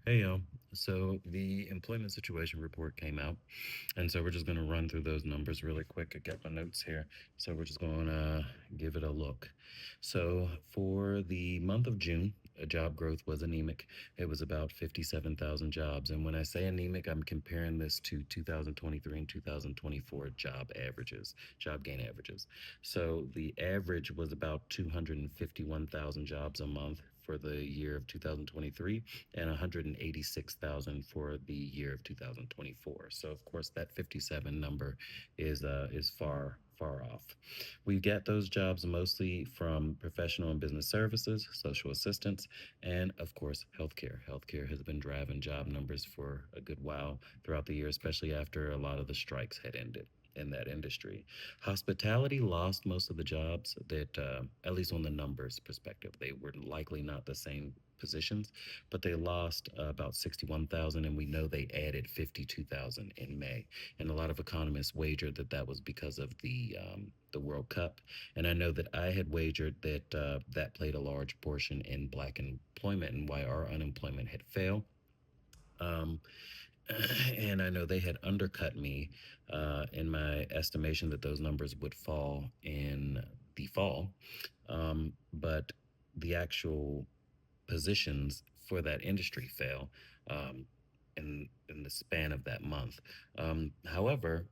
Hey, y'all. So the employment situation report came out, and so we're just going to run through those numbers really quick. I got my notes here, so we're just going to give it a look. So for the month of June, job growth was anemic. It was about 57,000 jobs, and when I say anemic, I'm comparing this to 2023 and 2024 job gain averages. So the average was about 251,000 jobs a month for the year of 2023 and 186,000 for the year of 2024. So of course that 57 number is far off. We get those jobs mostly from professional and business services, social assistance, and of course healthcare. Healthcare has been driving job numbers for a good while throughout the year, especially after a lot of the strikes had ended in that industry. Hospitality lost most of the jobs that, at least on the numbers perspective, they were likely not the same positions, but they lost about 61,000, and we know they added 52,000 in May. And a lot of economists wagered that that was because of the World Cup. And I know that I had wagered that that played a large portion in Black employment and why our unemployment had failed. Um, and I know they had undercut me in my estimation that those numbers would fall in the fall. But the actual positions for that industry fell um, in the span of that month. However,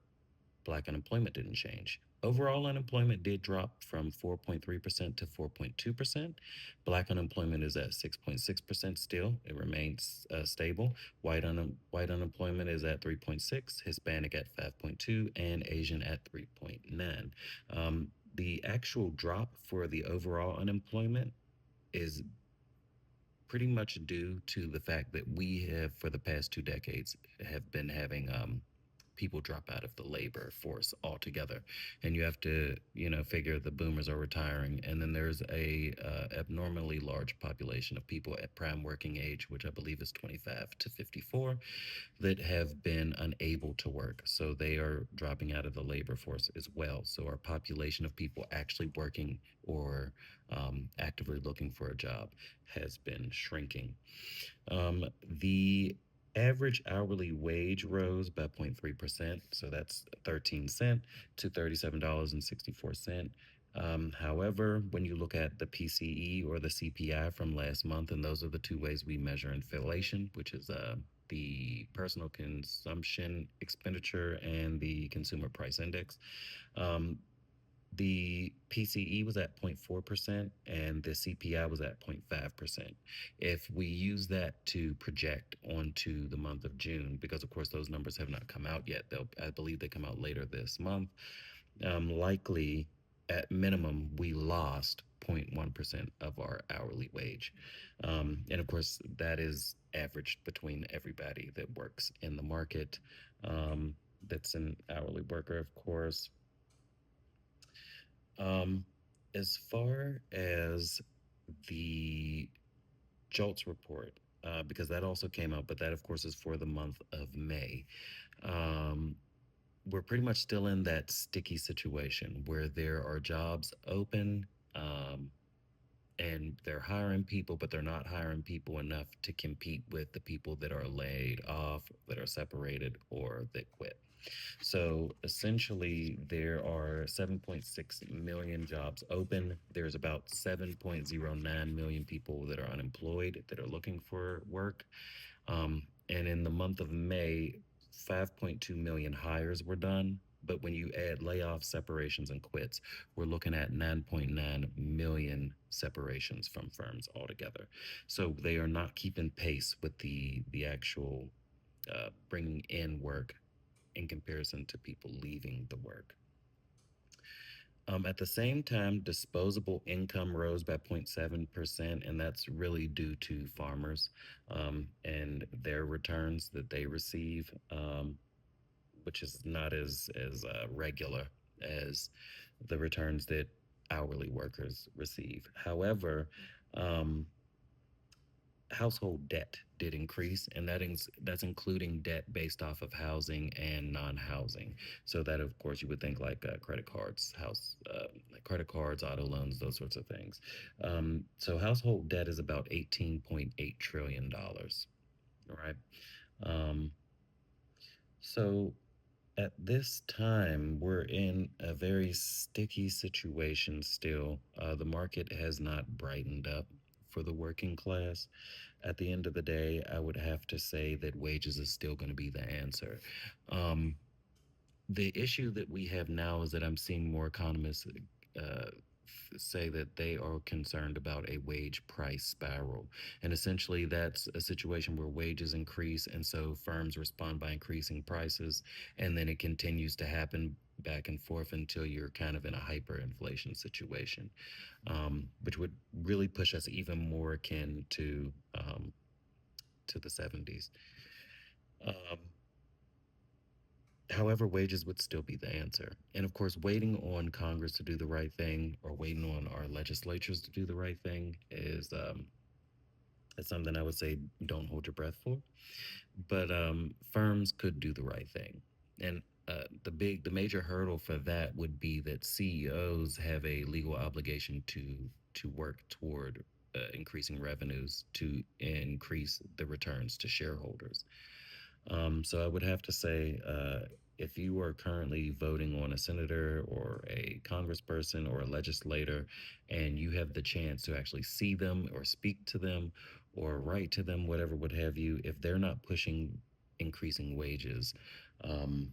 Black unemployment didn't change. Overall unemployment did drop from 4.3% to 4.2%. Black unemployment is at 6.6% still. It remains stable. White unemployment is at 3.6, Hispanic at 5.2, and Asian at 3.9. The actual drop for the overall unemployment is pretty much due to the fact that we have, for the past 2 decades, have been having people drop out of the labor force altogether. And you have to, figure the boomers are retiring, and then there's a abnormally large population of people at prime working age, which I believe is 25 to 54, that have been unable to work. So they are dropping out of the labor force as well. So our population of people actually working or actively looking for a job has been shrinking. The average hourly wage rose by 0.3%, so that's 13 cents to $37.64. However, when you look at the PCE or the CPI from last month, and those are the two ways we measure inflation, which is the personal consumption expenditure and the consumer price index. Um, the PCE was at 0.4% and the CPI was at 0.5%. If we use that to project onto the month of June, because of course those numbers have not come out yet, I believe they come out later this month, likely at minimum we lost 0.1% of our hourly wage. And of course, that is averaged between everybody that works in the market. That's an hourly worker, of course. Um, as far as the JOLTS report, because that also came out, but that, of course, is for the month of May. Um, we're pretty much still in that sticky situation where there are jobs open, um, and they're hiring people, but they're not hiring people enough to compete with the people that are laid off, that are separated, or that quit. So essentially, there are 7.6 million jobs open. There's about 7.09 million people that are unemployed that are looking for work. And in the month of May, 5.2 million hires were done. But when you add layoffs, separations, and quits, we're looking at 9.9 million separations from firms altogether. So they are not keeping pace with the actual bringing in work in comparison to people leaving the work. At the same time, disposable income rose by 0.7%, and that's really due to farmers and their returns that they receive, which is not as regular as the returns that hourly workers receive. However, um, household debt did increase, and that's including debt based off of housing and non-housing. So that, of course, you would think like credit cards, auto loans, those sorts of things. So household debt is about $18.8 trillion, Right. Um, so at this time, we're in a very sticky situation still. The market has not brightened up for the working class. At the end of the day, I would have to say that wages is still going to be the answer. Um, the issue that we have now is that I'm seeing more economists uh, say that they are concerned about a wage price spiral. And essentially, that's a situation where wages increase, and so firms respond by increasing prices, and then it continues to happen back and forth until you're kind of in a hyperinflation situation, which would really push us even more akin to the 70s. Um, However, wages would still be the answer. And of course, waiting on Congress to do the right thing or waiting on our legislatures to do the right thing is something I would say don't hold your breath for. But firms could do the right thing. And the major hurdle for that would be that CEOs have a legal obligation to work toward increasing revenues to increase the returns to shareholders. So I would have to say, if you are currently voting on a senator or a congressperson or a legislator, and you have the chance to actually see them or speak to them or write to them, whatever would have you, if they're not pushing increasing wages, um,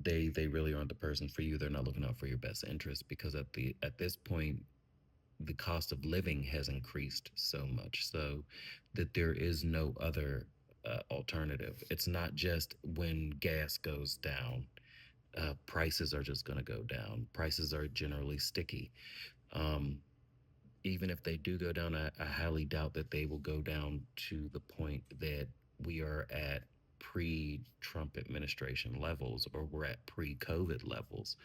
they really aren't the person for you. They're not looking out for your best interest because at this point the cost of living has increased so much so that there is no other alternative. It's not just when gas goes down, prices are just going to go down. Prices are generally sticky. Um, Even if they do go down, I highly doubt that they will go down to the point that we are at pre Trump administration levels or we're at pre COVID levels.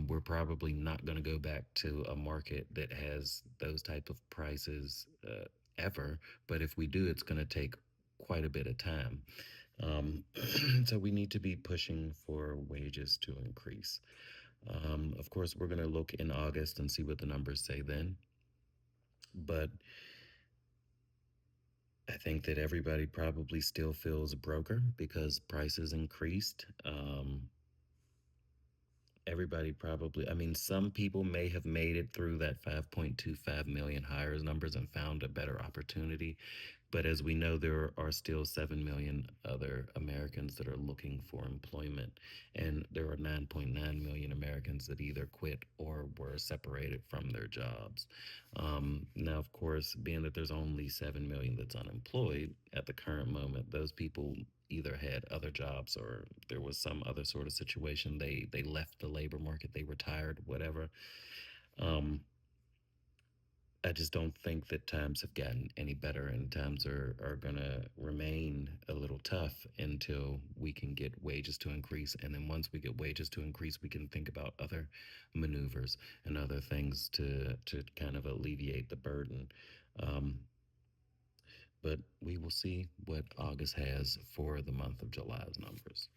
We're probably not going to go back to a market that has those type of prices ever. But if we do, it's going to take quite a bit of time. Um, so we need to be pushing for wages to increase. Of course, we're going to look in August and see what the numbers say then. But I think that everybody probably still feels broker because prices increased. Everybody probably, I mean, some people may have made it through that 5.25 million hires numbers and found a better opportunity. But as we know, there are still 7 million other Americans that are looking for employment. And there are 9.9 million Americans that either quit or were separated from their jobs. Now, of course, being that there's only 7 million that's unemployed at the current moment, those people either had other jobs or there was some other sort of situation. They left the labor market, they retired, whatever. Um, I just don't think that times have gotten any better and times are going to remain a little tough until we can get wages to increase. And then once we get wages to increase, we can think about other maneuvers and other things to kind of alleviate the burden. Um, but we will see what August has for the month of July's numbers.